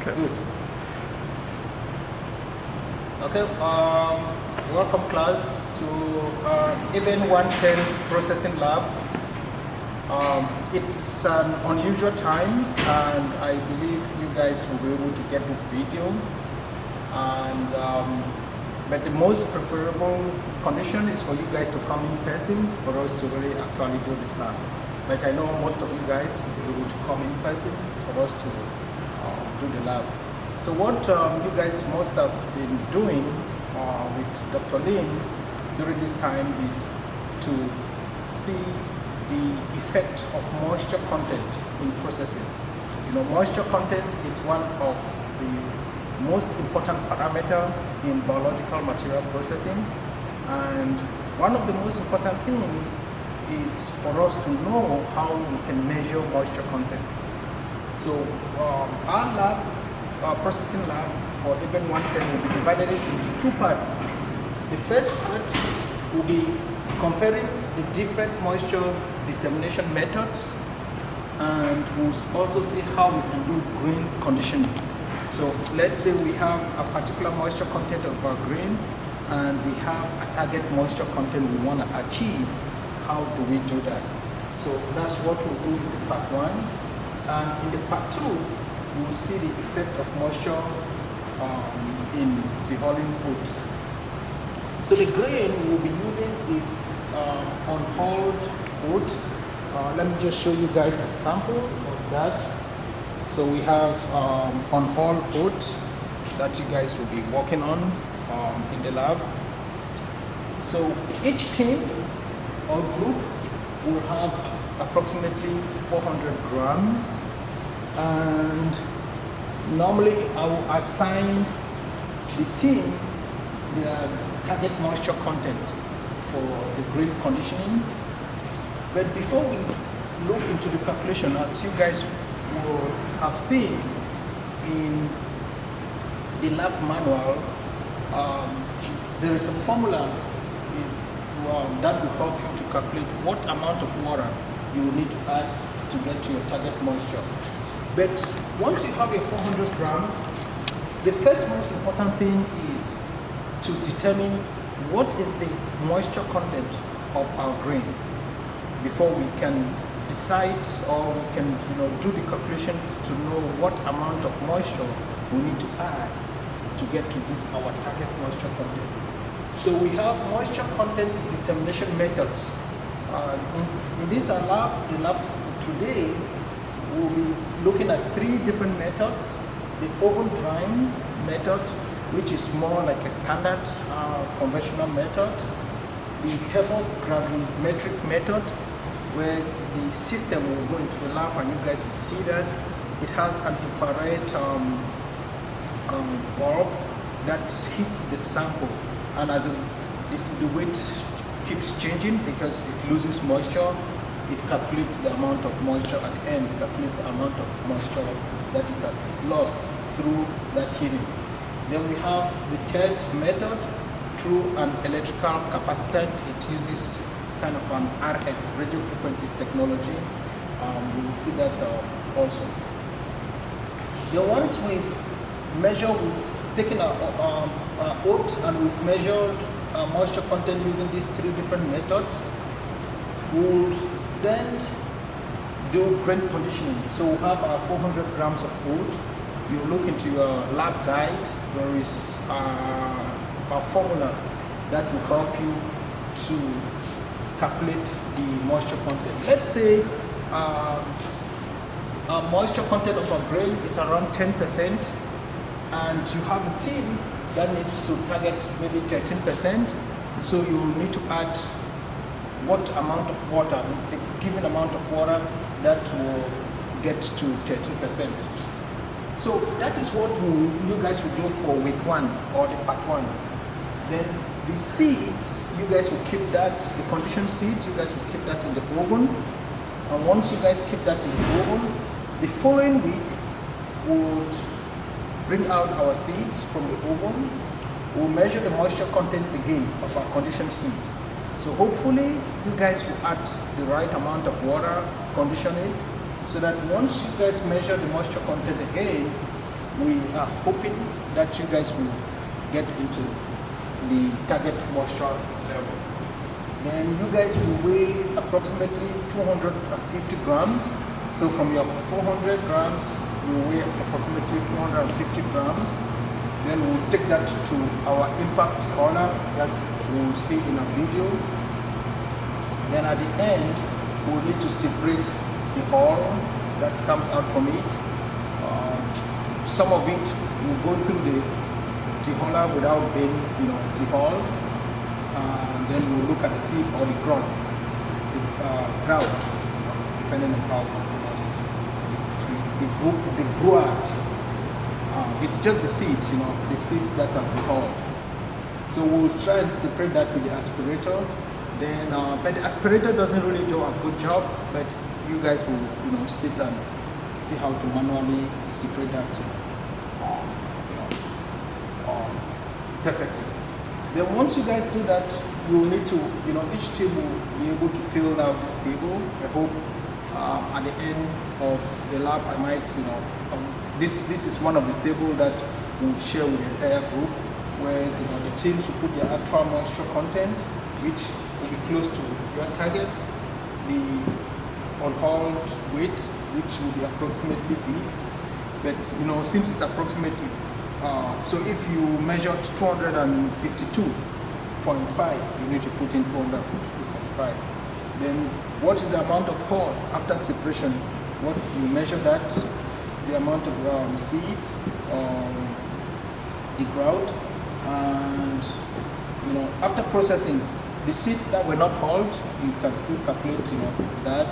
Good. Okay, welcome class to ABEN 110 Processing Lab. It's an unusual time, and I believe you guys will be able to get this video. And but the most preferable condition is for you guys to come in person for us to really actually do this lab. But I know most of you guys will be able to come in person for us to do the lab. So what you guys must have been doing with Dr. Lin during this time is to see the effect of moisture content in processing. You know, moisture content is one of the most important parameter in biological material processing, and one of the most important things is for us to know how we can measure moisture content. So our lab, our processing lab for ABEN 110 will be divided into two parts. The first part will be comparing the different moisture determination methods, and we'll also see how we can do grain conditioning. So let's say we have a particular moisture content of our grain, and we have a target moisture content we want to achieve. How do we do that? So that's what we'll do in the part one. And in the part two, we'll see the effect of moisture in the hulling oat. So the grain we'll be using is unhulled oat. Let me just show you guys a sample of that. So we have unhulled oat that you guys will be working on in the lab. So each team or group will have approximately 400 grams, and normally I will assign the team their target moisture content for the grain conditioning. But before we look into the calculation, as you guys will have seen in the lab manual, there is a formula that will help you to calculate what amount of water you will need to add to get to your target moisture. But once you have your 400 grams, the first most important thing is to determine what is the moisture content of our grain before we can decide, or we can do the calculation to know what amount of moisture we need to add to get to this our target moisture content. So we have moisture content determination methods. In this lab, the lab today, we'll be looking at three different methods. The oven drying method, which is more like a standard conventional method. The thermogravimetric method, where the system will go into the lab and you guys will see that it has an infrared bulb that hits the sample, and as the weight keeps changing because it loses moisture, it calculates the amount of moisture at the end. It calculates the amount of moisture that it has lost through that heating. Then we have the third method through an electrical capacitant. It uses kind of an RF, radio frequency technology. We will see that also. Then once we've measured, we've taken our oat and we've measured moisture content using these three different methods, we'll then do grain conditioning. So we'll have our 400 grams of oat. You look into your lab guide. There is a formula that will help you to calculate the moisture content. Let's say our moisture content of our grain is around 10%, and you have a team that needs to target maybe 13%. So you will need to add what amount of water, the given amount of water that will get to 13%. So that is what you guys will do for week one or the part one. Then the seeds, you guys will keep that, the conditioned seeds, you guys will keep that in the oven. And once you guys keep that in the oven, the following week would bring out our seeds from the oven. We'll measure the moisture content again of our conditioned seeds. So hopefully you guys will add the right amount of water, condition it, so that once you guys measure the moisture content again, we are hoping that you guys will get into the target moisture level. Then you guys will weigh approximately 250 grams. So from your 400 grams, you weigh approximately 250 grams. Then we'll take that to our impact corner that we'll see in a video. Then at the end, we'll need to separate the oil that comes out from it. Some of it will go through the dehuller without being, dehulled. Then we'll look at the seed or the ground, depending on how you pronounce it. The ground. It's just the seeds, the seeds that are dehulled. So we'll try and separate that with the aspirator. Then, but the aspirator doesn't really do a good job. But you guys will, sit and see how to manually separate that perfectly. Then once you guys do that, you will need to, each table will be able to fill out this table. I hope at the end of the lab, I might, this is one of the tables that we'll share with the entire group, where the teams will put their actual moisture content, which will be close to your target, the on-hauled weight, which will be approximately this. But since it's approximately, so if you measured 252.5, you need to put in 252.5. Then what is the amount of hull after separation? What you measure that, the amount of seed, the grout, and after processing, the seeds that were not hulled, you can still calculate that.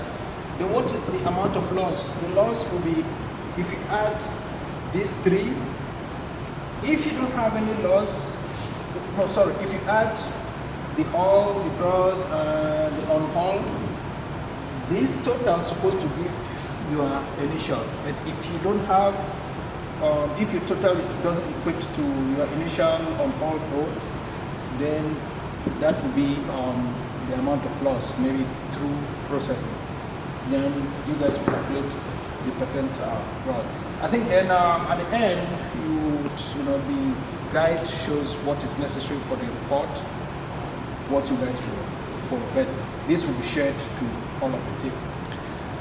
Then what is the amount of loss? The loss will be, if you add these three, if you don't have any loss, if you add the hull, the grout, and the unhulled, this total is supposed to give your initial. But if you don't have, if your total doesn't equate to your initial unhulled load, then that will be the amount of loss, maybe through processing. Then you guys will calculate the percent grout. I think then at the end, the guide shows what is necessary for the report, what you guys will follow. But this will be shared to all of the teams.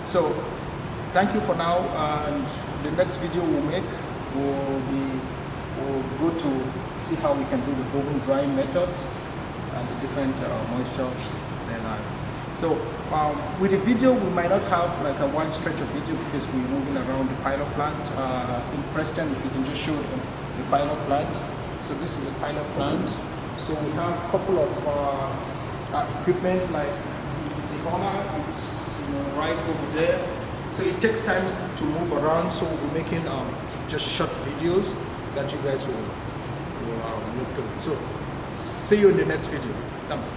So thank you for now, and the next video we'll make will go to see how we can do the oven drying method and the different moistures. So with the video, we might not have like a one stretch of video because we're moving around the pilot plant. In Preston, if you can just show the pilot plant. So this is the pilot plant. So we have a couple of equipment like the dehuller is right over there. So it takes time to move around. So we're making just short videos that you guys will look through. So see you in the next video. Thanks.